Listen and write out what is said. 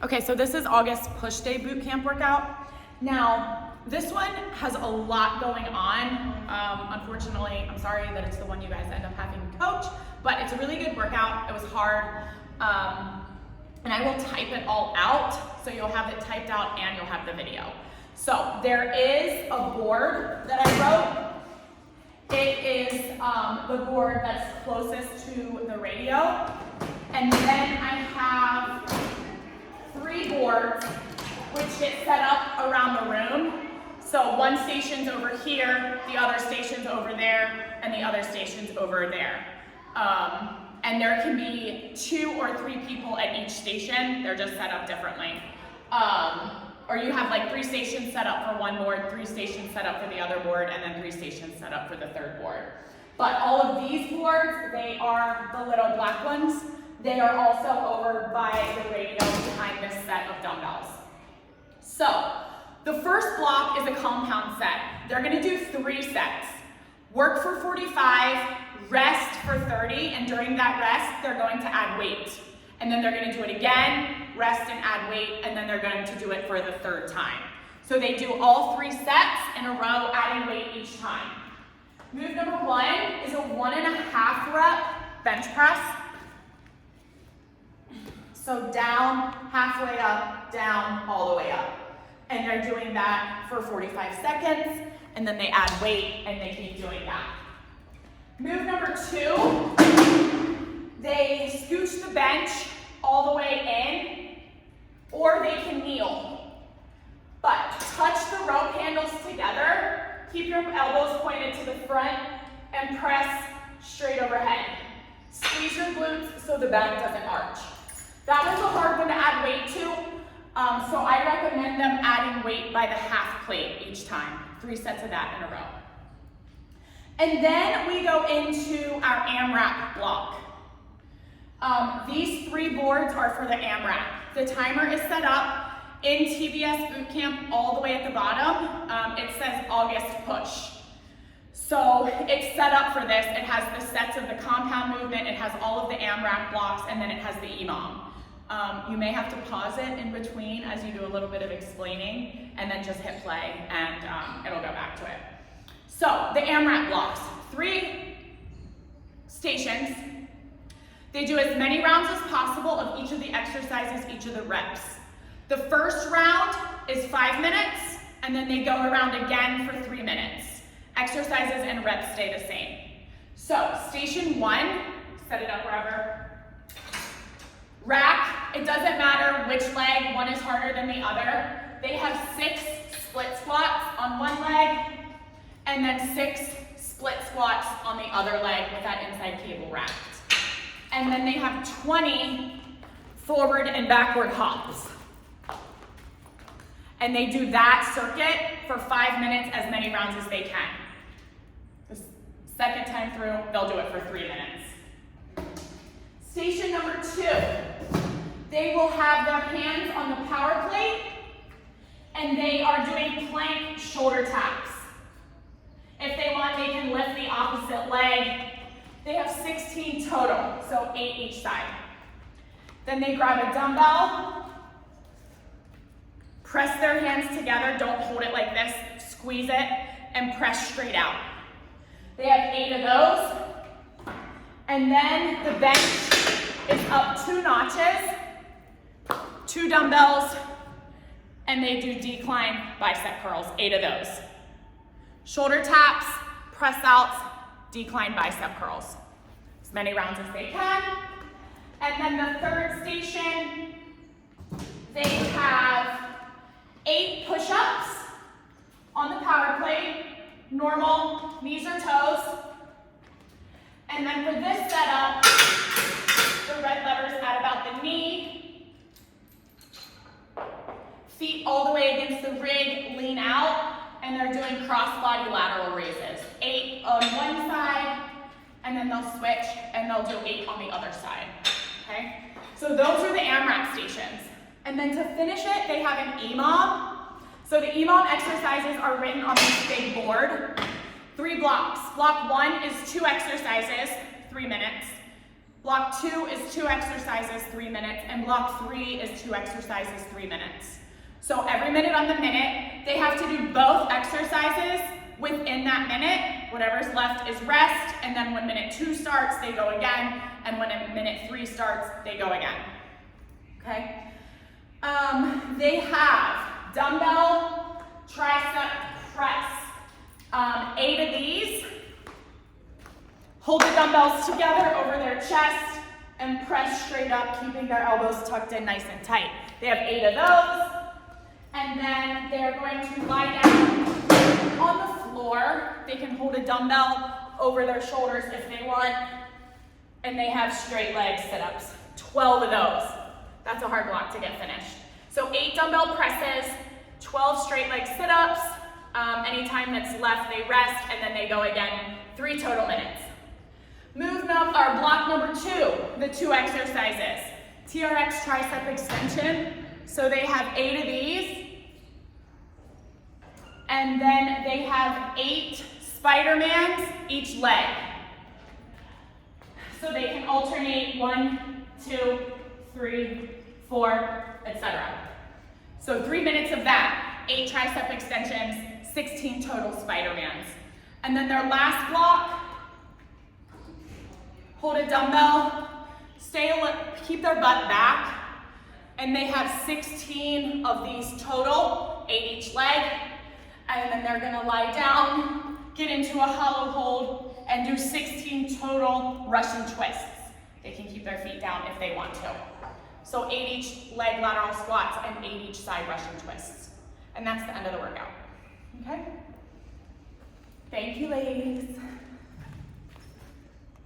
Okay, so this is August push day boot camp workout. Now, this one has a lot going on. Unfortunately, I'm sorry that it's the one you guys end up having to coach, but it's a really good workout. It was hard. And I will type it all out, so you'll have it typed out and you'll have the video. So there is a board that I wrote. It is the board that's closest to the radio. And then I have 3 boards which get set up around the room. So one station's over here, the other station's over there, and the other station's over there. And there can be 2 or 3 people at each station. They're just set up differently. Or you have like 3 stations set up for one board, 3 stations set up for the other board, and then 3 stations set up for the third board. But all of these boards, they are the little black ones. They are also over by the radio behind this set of dumbbells. So the first block is a compound set. They're gonna do 3 sets. Work for 45, rest for 30, and during that rest, they're going to add weight. And then they're gonna do it again, rest and add weight, and then they're going to do it for the 3rd time. So they do all 3 sets in a row, adding weight each time. Move number 1 is a 1.5 rep bench press. So down, halfway up, down, all the way up. And they're doing that for 45 seconds, and then they add weight, and they keep doing that. Move number 2, they scooch the bench all the way in, or they can kneel. But touch the rope handles together, keep your elbows pointed to the front, and press straight overhead. Squeeze your glutes so the back doesn't arch. That was a hard one to add weight to, so I recommend them adding weight by the half plate each time. 3 sets of that in a row. And then we go into our AMRAP block. These 3 boards are for the AMRAP. The timer is set up in TBS Bootcamp all the way at the bottom. It says August push. So it's set up for this. It has the sets of the compound movement, it has all of the AMRAP blocks, and then it has the EMOM. You may have to pause it in between as you do a little bit of explaining, and then just hit play, and it'll go back to it. So the AMRAP blocks, 3 stations. They do as many rounds as possible of each of the exercises, each of the reps. The first round is 5 minutes, and then they go around again for 3 minutes. Exercises and reps stay the same. So station 1, set it up wherever. Rack, it doesn't matter which leg, one is harder than the other. They have 6 split squats on one leg, and then 6 split squats on the other leg with that inside cable wrapped. And then they have 20 forward and backward hops. And they do that circuit for 5 minutes, as many rounds as they can. The second time through, they'll do it for 3 minutes. Station number 2, they will have their hands on the power plate, and they are doing plank shoulder taps. If they want, they can lift the opposite leg. They have 16 total, so 8 each side. Then they grab a dumbbell, press their hands together, don't hold it like this, squeeze it, and press straight out. They have 8 of those. And then the bench is up 2 notches, 2 dumbbells, and they do decline bicep curls, 8 of those. Shoulder taps, press outs, decline bicep curls. As many rounds as they can. And then the 3rd station, they have 8 push-ups on the power plate, normal, knees or toes. And then for this setup, the red lever's at about the knee. Feet all the way against the rig, lean out, and they're doing cross-body lateral raises. 8 on one side, and then they'll switch, and they'll do 8 on the other side, okay? So those are the AMRAP stations. And then to finish it, they have an EMOM. So the EMOM exercises are written on this big board. 3 blocks. Block 1 is 2 exercises, 3 minutes. Block 2 is 2 exercises, 3 minutes, and block 3 is 2 exercises, 3 minutes. So every minute on the minute, they have to do both exercises within that minute. Whatever's left is rest, and then when minute 2 starts, they go again, and when minute 3 starts, they go again. Okay? They have dumbbell tricep press. 8 of these. Hold the dumbbells together over their chest and press straight up, keeping their elbows tucked in nice and tight. They have 8 of those. And then they're going to lie down on the floor. They can hold a dumbbell over their shoulders if they want. And they have straight leg sit-ups. 12 of those. That's a hard block to get finished. So 8 dumbbell presses, 12 straight leg sit-ups. Any time that's left, they rest, and then they go again. 3 total minutes. Block number 2, the 2 exercises. TRX tricep extension. So they have 8 of these. And then they have 8 Spider-Mans each leg. So they can alternate 1, 2, 3, 4, etc. So 3 minutes of that, 8 tricep extensions, 16 total Spider-Mans. And then their last block, hold a dumbbell, keep their butt back, and they have 16 of these total, 8 each leg, and then they're gonna lie down, get into a hollow hold, and do 16 total Russian twists. They can keep their feet down if they want to. So 8 each leg lateral squats and 8 each side Russian twists. And that's the end of the workout. Okay? Thank you, ladies.